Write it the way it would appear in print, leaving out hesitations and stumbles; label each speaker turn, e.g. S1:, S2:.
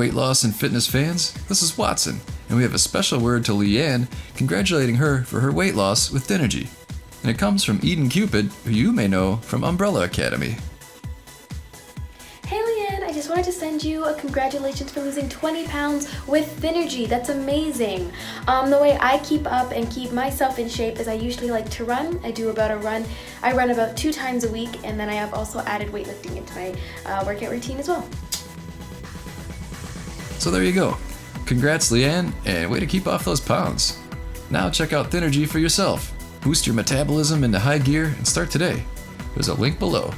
S1: weight loss and fitness fans. This is Watson, and we have a special word to Leanne, congratulating her for her weight loss with THINERGY. And it comes from Eden Cupid, who you may know from Umbrella Academy.
S2: Hey Leanne, I just wanted to send you a congratulations for losing 20 pounds with THINERGY. That's amazing. The way I keep up and keep myself in shape is I usually like to run. I run about 2 times a week, and then I have also added weightlifting into my workout routine as well.
S1: So there you go. Congrats, Leanne, and way to keep off those pounds. Now check out THINERGY for yourself. Boost your metabolism into high gear and start today. There's a link below.